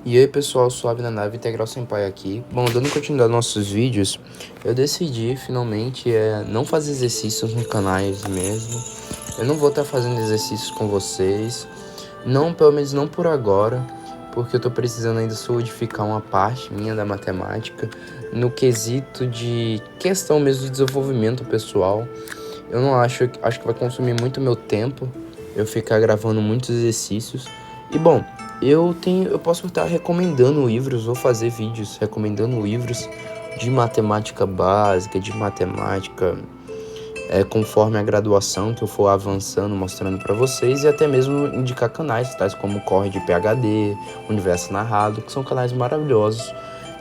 E aí pessoal, suave na nave, Integral Senpai aqui. Bom, dando continuidade aos nossos vídeos, eu decidi finalmente não fazer exercícios nos canais mesmo. Eu não vou estar fazendo exercícios com vocês, não, pelo menos não por agora, porque eu tô precisando ainda solidificar uma parte minha da matemática no quesito de questão mesmo de desenvolvimento pessoal. Eu não acho que vai consumir muito meu tempo eu ficar gravando muitos exercícios. E bom, eu posso estar recomendando livros, vou fazer vídeos recomendando livros de matemática básica, de matemática conforme a graduação que eu for avançando, mostrando para vocês, e até mesmo indicar canais, tais como Corre de PhD, Universo Narrado, que são canais maravilhosos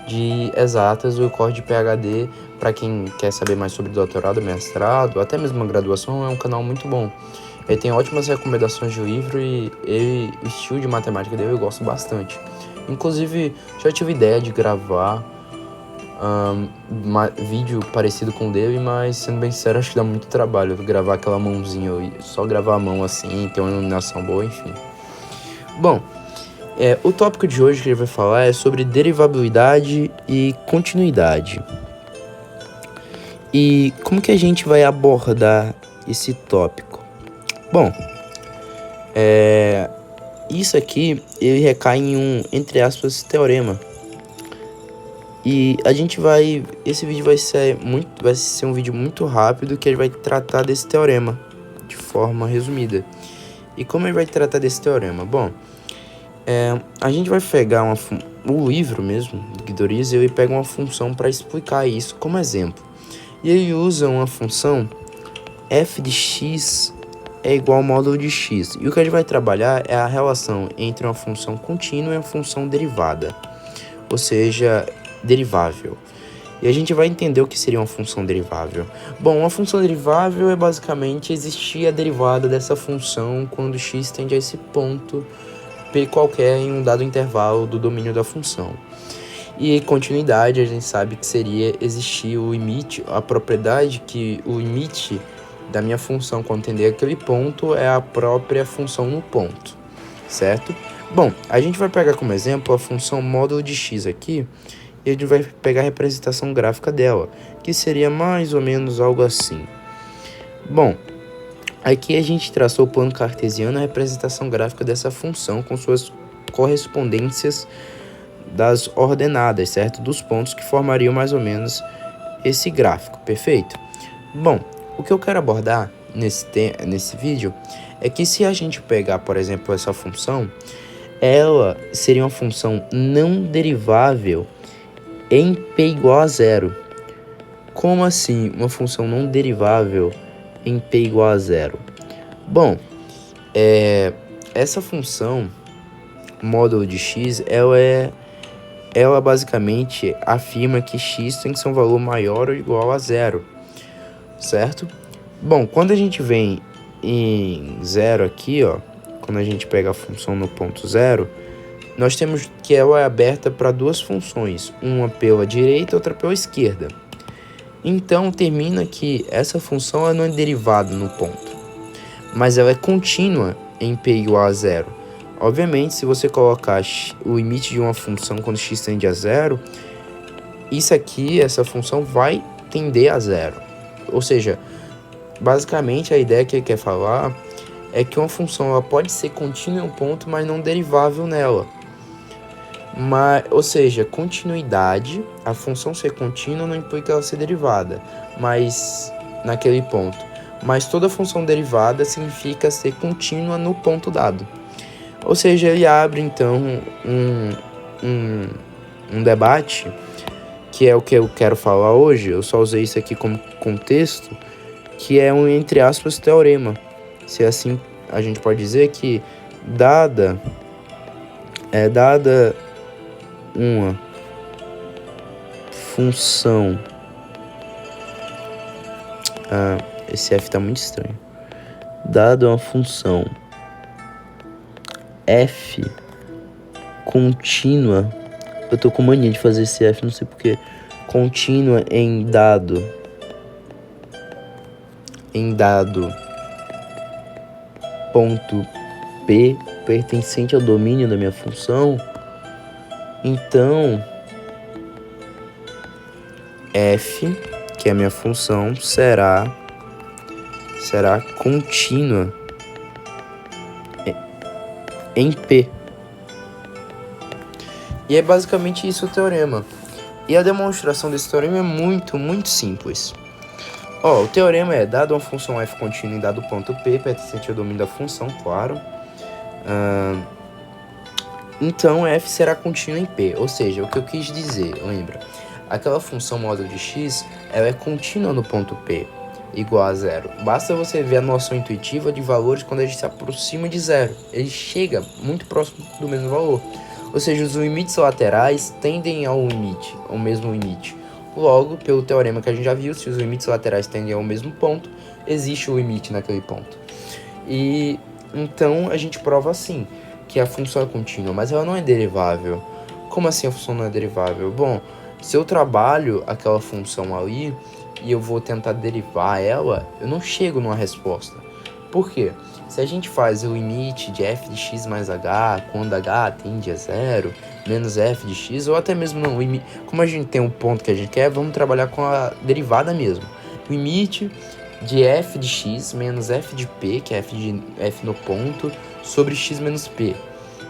de exatas. O Corre de PhD, para quem quer saber mais sobre doutorado, mestrado, até mesmo a graduação, é um canal muito bom. Ele tem ótimas recomendações de livro e o estilo de matemática dele eu gosto bastante. Inclusive, já tive ideia de gravar vídeo parecido com o dele, mas sendo bem sincero, acho que dá muito trabalho gravar aquela mãozinha, só gravar a mão assim, ter uma iluminação boa, enfim. Bom, o tópico de hoje que ele vai falar é sobre derivabilidade e continuidade. E como que a gente vai abordar esse tópico? Bom, isso aqui ele recai em um, entre aspas, teorema. E esse vídeo vai ser um vídeo muito rápido que ele vai tratar desse teorema de forma resumida. E como ele vai tratar desse teorema? Bom, a gente vai pegar o livro mesmo, do Guidoriz, ele pega uma função para explicar isso como exemplo. E ele usa uma função f de x é igual ao módulo de x. E o que a gente vai trabalhar é a relação entre uma função contínua e uma função derivada, ou seja, derivável. E a gente vai entender o que seria uma função derivável. Bom, uma função derivável é basicamente existir a derivada dessa função quando x tende a esse ponto p qualquer em um dado intervalo do domínio da função. E continuidade, a gente sabe que seria existir o limite, a propriedade que o limite da minha função quando tender aquele ponto é a própria função no ponto, certo? Bom, a gente vai pegar como exemplo a função módulo de x aqui, e a gente vai pegar a representação gráfica dela, que seria mais ou menos algo assim. Bom, aqui a gente traçou o plano cartesiano, a representação gráfica dessa função com suas correspondências das ordenadas, certo? Dos pontos que formariam mais ou menos esse gráfico, perfeito? Bom, o que eu quero abordar nesse vídeo é que se a gente pegar, por exemplo, essa função, ela seria uma função não derivável em p igual a zero. Como assim uma função não derivável em p igual a zero? Bom, essa função módulo de x, ela basicamente afirma que x tem que ser um valor maior ou igual a zero, certo? Bom, quando a gente vem em zero aqui, ó, quando a gente pega a função no ponto zero, nós temos que ela é aberta para duas funções, uma pela direita e outra pela esquerda. Então, termina que essa função ela não é derivada no ponto, mas ela é contínua em p igual a zero. Obviamente, se você colocar o limite de uma função quando x tende a zero, essa função vai tender a zero. Ou seja, basicamente a ideia que ele quer falar é que uma função ela pode ser contínua em um ponto, mas não derivável nela. Ou seja, continuidade, a função ser contínua não implica ela ser derivada, mas naquele ponto. Mas toda função derivada significa ser contínua no ponto dado. Ou seja, ele abre então um debate, que é o que eu quero falar hoje. Eu só usei isso aqui como contexto, que é um, entre aspas, teorema. Se assim a gente pode dizer que dada uma função, esse f tá muito estranho, dada uma função f contínua, eu tô com mania de fazer esse f, não sei porquê, contínua em dado ponto p pertencente ao domínio da minha função, Então, f, que é a minha função, será contínua em P. E é basicamente isso o teorema. E a demonstração desse teorema é muito, muito simples. O teorema é, dado uma função f contínua em dado ponto P, pertencente ao domínio da função, claro. Então, f será contínua em P. Ou seja, o que eu quis dizer, lembra? Aquela função módulo de x, ela é contínua no ponto P, igual a zero. Basta você ver a noção intuitiva de valores quando a gente se aproxima de zero. Ele chega muito próximo do mesmo valor. Ou seja, os limites laterais tendem ao mesmo limite. Logo, pelo teorema que a gente já viu, se os limites laterais tendem ao mesmo ponto, existe o limite naquele ponto. E então a gente prova assim, que a função é contínua, mas ela não é derivável. Como assim a função não é derivável? Bom, se eu trabalho aquela função ali e eu vou tentar derivar ela, eu não chego numa resposta. Por quê? Se a gente faz o limite de f de x mais h, quando h tende a zero, menos f de x, ou até mesmo não, como a gente tem um ponto que a gente quer, vamos trabalhar com a derivada mesmo. Limite de f de x menos f de p, que é f no ponto, sobre x menos p.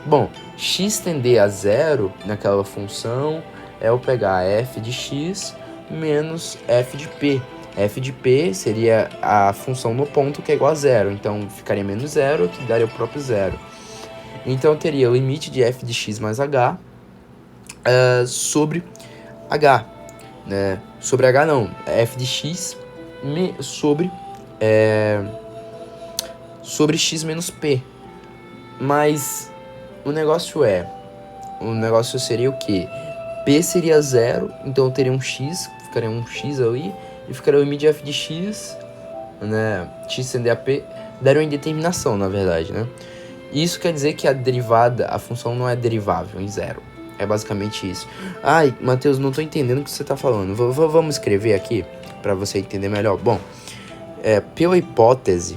Bom, x tender a zero naquela função é eu pegar f de x menos f de p. F de p seria a função no ponto que é igual a zero, então ficaria menos zero, que daria o próprio zero. Então eu teria o limite de f de x mais h sobre h, né? Sobre h não, f de x sobre x menos p. Mas o negócio seria o quê? P seria zero, então eu teria um x, ficaria um x ali, e ficaria o limite de f de x, né? X tender a p, daria uma indeterminação, na verdade, né? E isso quer dizer que a função não é derivável em zero. É basicamente isso. Ai, Matheus, não tô entendendo o que você tá falando. Vamos escrever aqui, para você entender melhor. Bom, pela hipótese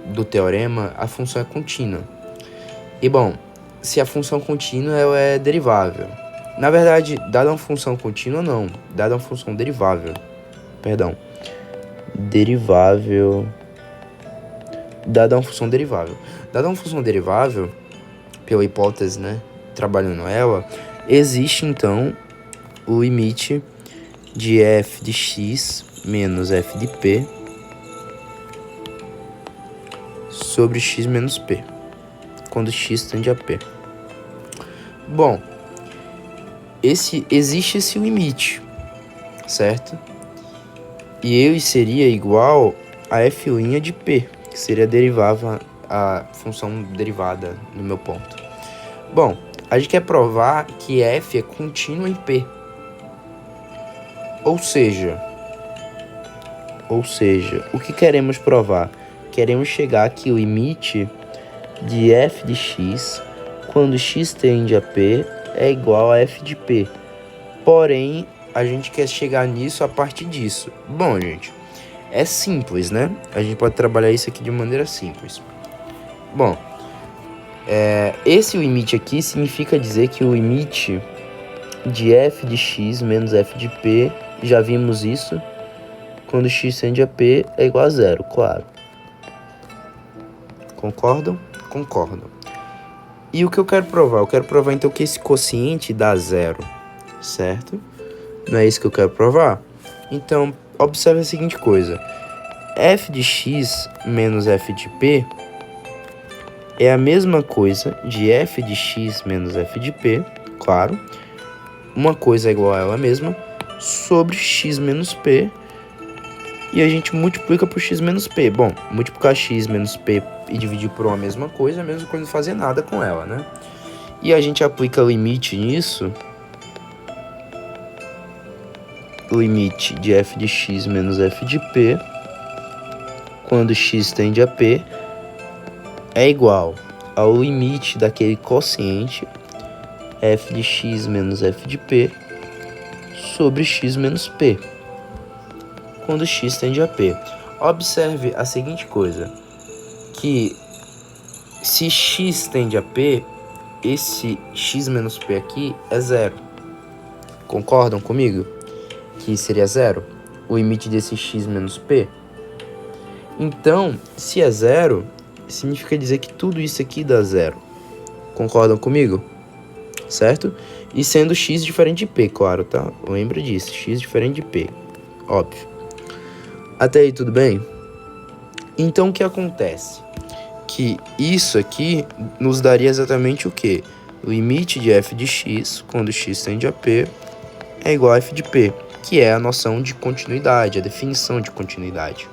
do teorema, a função é contínua. E bom, se a função contínua ela é derivável. Na verdade, dada uma função contínua, não. Dada uma função derivável. Derivável. Dada uma função derivável. Dada uma função derivável, pela hipótese, né? Trabalhando ela, existe então o limite de f de x menos f de p sobre x menos p, quando x tende a p. Bom, existe esse limite, certo? E ele seria igual a f' de p, que seria a função derivada no meu ponto. Bom, a gente quer provar que f é contínua em p. Ou seja, o que queremos provar? Queremos chegar que o limite de f de x, quando x tende a p, é igual a f de p. Porém, a gente quer chegar nisso a partir disso. Bom, gente, é simples, né? A gente pode trabalhar isso aqui de maneira simples. Bom, esse limite aqui significa dizer que o limite de f de x menos f de p, já vimos isso, quando x tende a p é igual a zero, claro. Concordam? Concordam. E o que eu quero provar? Eu quero provar então que esse quociente dá zero, certo? Não é isso que eu quero provar? Então, observe a seguinte coisa. F de x menos f de p é a mesma coisa de f de x menos f de p, claro. Uma coisa é igual a ela mesma, sobre x menos p. E a gente multiplica por x menos p. Bom, multiplicar x menos p e dividir por uma mesma coisa, é a mesma coisa de fazer nada com ela, né? E a gente aplica limite nisso. Limite de f de x menos f de p, quando x tende a p, é igual ao limite daquele quociente f de x menos f de p sobre x menos p, quando x tende a p. Observe a seguinte coisa, que se x tende a p, esse x menos p aqui é zero. Concordam comigo? Que seria zero? O limite desse x menos p? Então, se é zero, significa dizer que tudo isso aqui dá zero. Concordam comigo? Certo? E sendo x diferente de p, claro, tá? Lembra disso, x diferente de p. Óbvio. Até aí tudo bem? Então o que acontece? Que isso aqui nos daria exatamente o quê? O limite de f de x, quando x tende a p, é igual a f de p, que é a noção de continuidade, a definição de continuidade.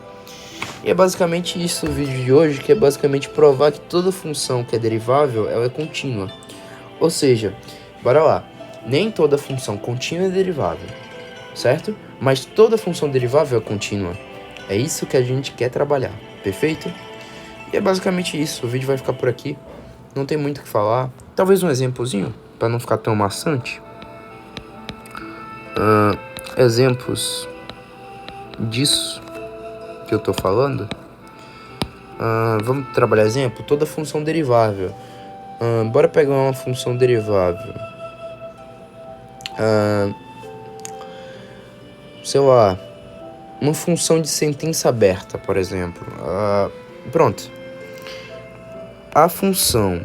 E é basicamente isso o vídeo de hoje, que é basicamente provar que toda função que é derivável, ela é contínua. Ou seja, bora lá, nem toda função contínua é derivável, certo? Mas toda função derivável é contínua. É isso que a gente quer trabalhar, perfeito? E é basicamente isso, o vídeo vai ficar por aqui. Não tem muito o que falar. Talvez um exemplozinho, para não ficar tão maçante. Exemplos disso que eu tô falando. Vamos trabalhar exemplo? Toda função derivável. Bora pegar uma função derivável. Sei lá, uma função de sentença aberta, por exemplo. Pronto. A função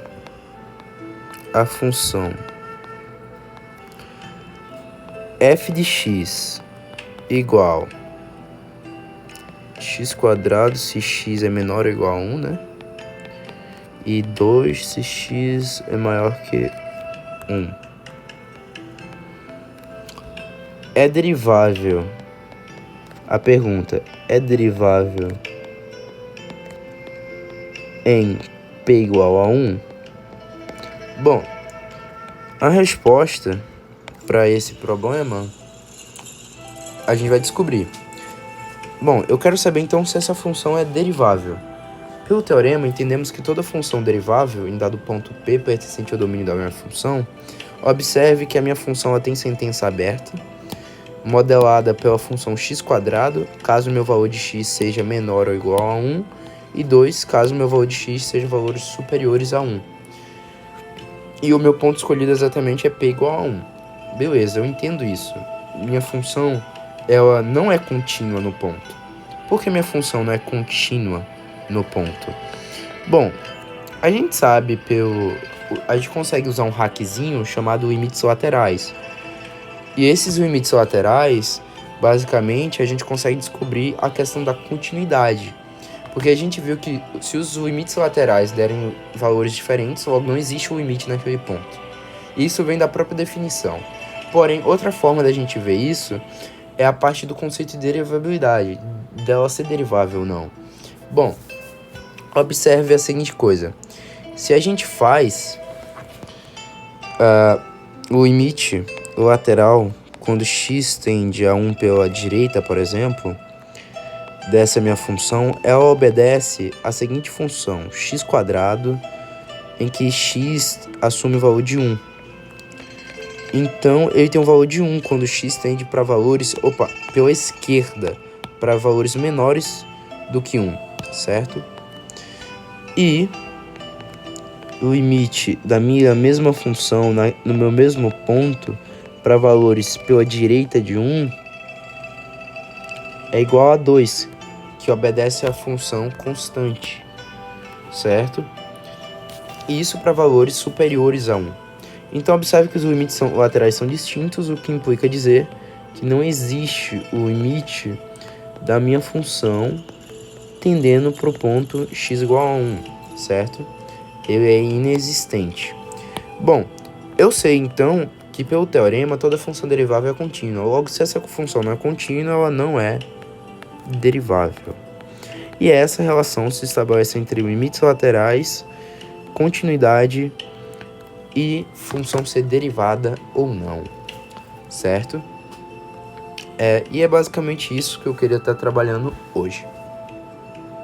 f de x igual x quadrado se x é menor ou igual a 1, né? E 2 se x é maior que 1. É derivável. A pergunta é derivável em p igual a 1? Bom, a resposta para esse problema a gente vai descobrir. Bom, eu quero saber então se essa função é derivável. Pelo teorema, entendemos que toda função derivável em dado ponto p pertencente ao domínio da minha função. Observe que a minha função ela tem sentença aberta, modelada pela função x quadrado, caso meu valor de x seja menor ou igual a 1, e 2, caso meu valor de x seja valores superiores a 1. E o meu ponto escolhido exatamente é p igual a 1. Beleza, eu entendo isso. Minha função ela não é contínua no ponto. Por que minha função não é contínua no ponto? Bom, a gente sabe a gente consegue usar um hackzinho chamado limites laterais. E esses limites laterais, basicamente, a gente consegue descobrir a questão da continuidade. Porque a gente viu que se os limites laterais derem valores diferentes, logo não existe um limite naquele ponto. Isso vem da própria definição. Porém, outra forma da gente ver isso é a parte do conceito de derivabilidade, dela ser derivável ou não. Bom, observe a seguinte coisa. Se a gente faz o limite lateral quando x tende a 1 pela direita, por exemplo, dessa minha função, ela obedece à seguinte função, x quadrado, em que x assume o valor de 1. Então, ele tem um valor de 1 quando x tende para valores, pela esquerda, para valores menores do que 1, certo? E o limite da minha mesma função no meu mesmo ponto para valores pela direita de 1 é igual a 2, que obedece à função constante, certo? E isso para valores superiores a 1. Então, observe que os limites laterais são distintos, o que implica dizer que não existe o limite da minha função tendendo para o ponto x igual a 1, certo? Ele é inexistente. Bom, eu sei então que pelo teorema toda função derivável é contínua. Logo, se essa função não é contínua, ela não é derivável. E essa relação se estabelece entre limites laterais, continuidade e função ser derivada ou não, certo? E é basicamente isso que eu queria estar trabalhando hoje.